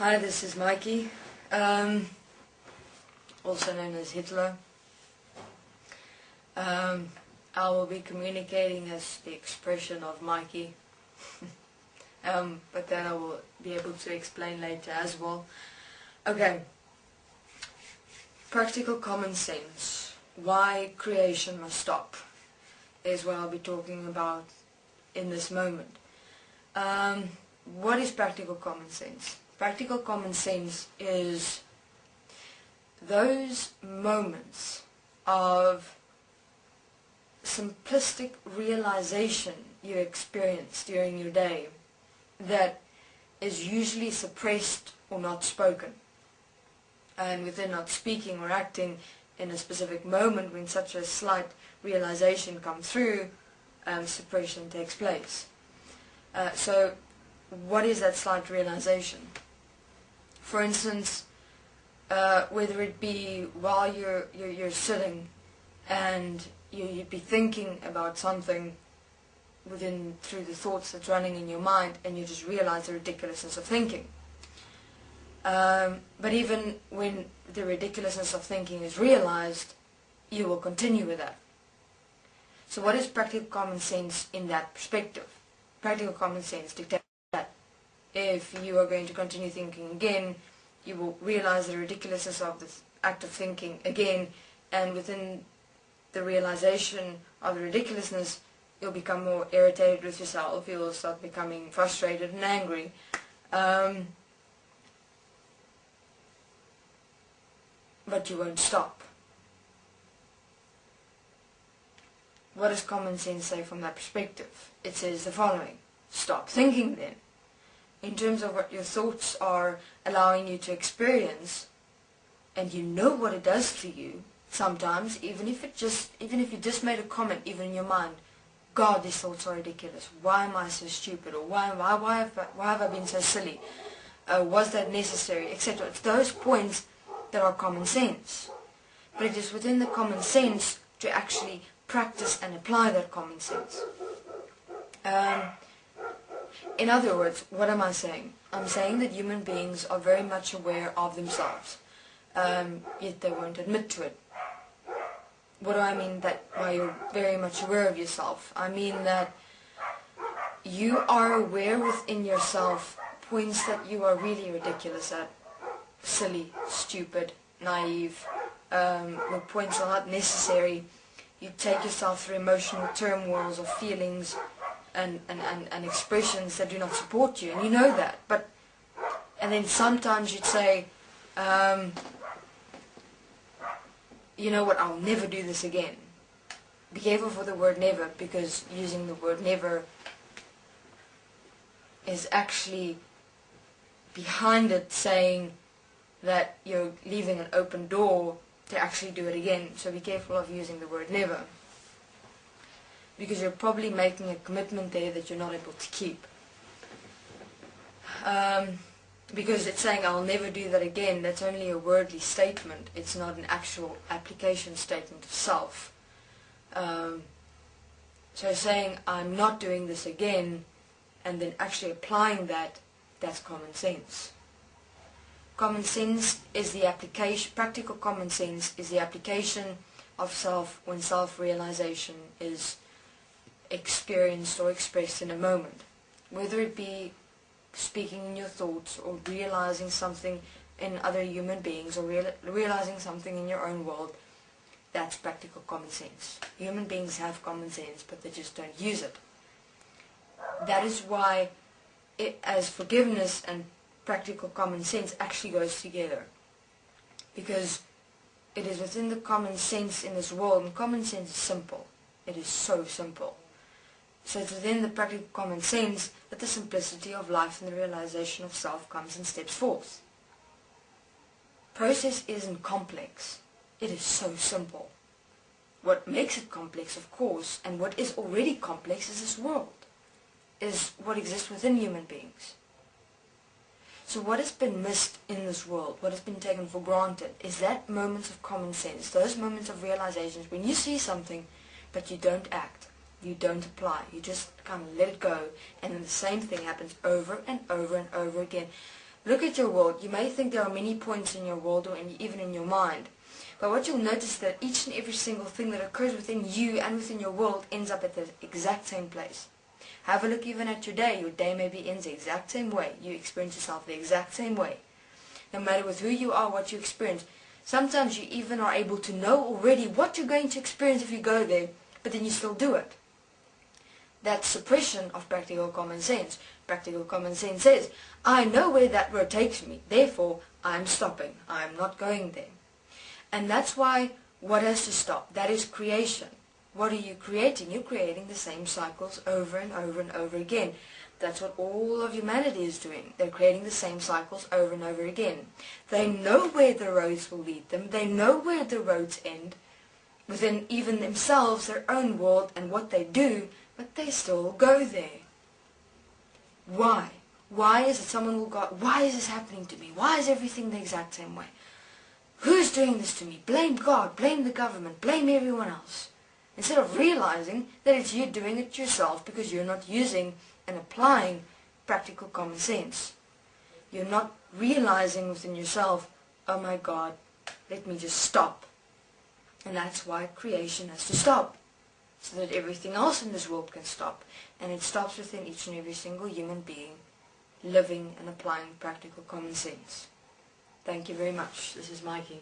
Hi, this is Mykey, also known as Hitler. I will be communicating as the expression of Mykey, but then I will be able to explain later as well. Okay, practical common sense, why creation must stop, is what I'll be talking about in this moment. What is practical common sense? Practical common sense is those moments of simplistic realization you experience during your day that is usually suppressed or not spoken. And within not speaking or acting in a specific moment when such a slight realization comes through, suppression takes place. So what is that slight realization? For instance, whether it be while you're sitting and you'd be thinking about something through the thoughts that's running in your mind, and you just realize the ridiculousness of thinking. But even when the ridiculousness of thinking is realized, you will continue with that. So what is practical common sense in that perspective? Practical common sense dictates that if you are going to continue thinking again, you will realize the ridiculousness of the act of thinking again, and within the realization of the ridiculousness, you'll become more irritated with yourself, you'll start becoming frustrated and angry. But you won't stop. What does common sense say from that perspective? It says the following: stop thinking then. In terms of what your thoughts are allowing you to experience, and you know what it does to you, sometimes, even if you just made a comment, even in your mind, God, these thoughts are ridiculous, why am I so stupid, or why have I been so silly, was that necessary, etc. It's those points that are common sense. But it is within the common sense to actually practice and apply that common sense. In other words, what am I saying? I'm saying that human beings are very much aware of themselves, yet they won't admit to it. What do I mean by you're very much aware of yourself? I mean that you are aware within yourself points that you are really ridiculous at, silly, stupid, naive, where points are not necessary. You take yourself through emotional turmoils of feelings and expressions that do not support you, and you know that. And then sometimes you'd say, you know what, I'll never do this again. Be careful for the word never, because using the word never is actually behind it saying that you're leaving an open door to actually do it again. So be careful of using the word never, because you're probably making a commitment there that you're not able to keep. Because it's saying I'll never do that again, that's only a wordly statement. It's not an actual application statement of self. So saying I'm not doing this again and then actually applying that, that's common sense. Common sense is the application, practical common sense is the application of self when self-realization is experienced or expressed in a moment. Whether it be speaking in your thoughts, or realizing something in other human beings, or realizing something in your own world, that's practical common sense. Human beings have common sense, but they just don't use it. That is why as forgiveness and practical common sense actually goes together, because it is within the common sense in this world, and common sense is simple. It is so simple. So it's within the practical common sense that the simplicity of life and the realization of self comes and steps forth. Process isn't complex. It is so simple. What makes it complex, of course, and what is already complex is this world, is what exists within human beings. So what has been missed in this world, what has been taken for granted, is that moments of common sense, those moments of realizations when you see something but you don't act. You don't apply. You just kind of let it go, and then the same thing happens over and over and over again. Look at your world. You may think there are many points in your world or even in your mind. But what you'll notice is that each and every single thing that occurs within you and within your world ends up at the exact same place. Have a look even at your day. Your day maybe ends the exact same way. You experience yourself the exact same way. No matter with who you are, what you experience. Sometimes you even are able to know already what you're going to experience if you go there, but then you still do it. That's suppression of practical common sense. Practical common sense says, I know where that road takes me, therefore I'm stopping. I'm not going there. And that's why what has to stop? That is creation. What are you creating? You're creating the same cycles over and over and over again. That's what all of humanity is doing. They're creating the same cycles over and over again. They know where the roads will lead them. They know where the roads end within even themselves, their own world, and what they do, but they still go there. Why? Why is it someone will go, why is this happening to me? Why is everything the exact same way? Who's doing this to me? Blame God, blame the government, blame everyone else. Instead of realizing that it's you doing it yourself because you're not using and applying practical common sense. You're not realizing within yourself, oh my God, let me just stop. And that's why creation has to stop. So that everything else in this world can stop. And it stops within each and every single human being living and applying practical common sense. Thank you very much. This is Mykey.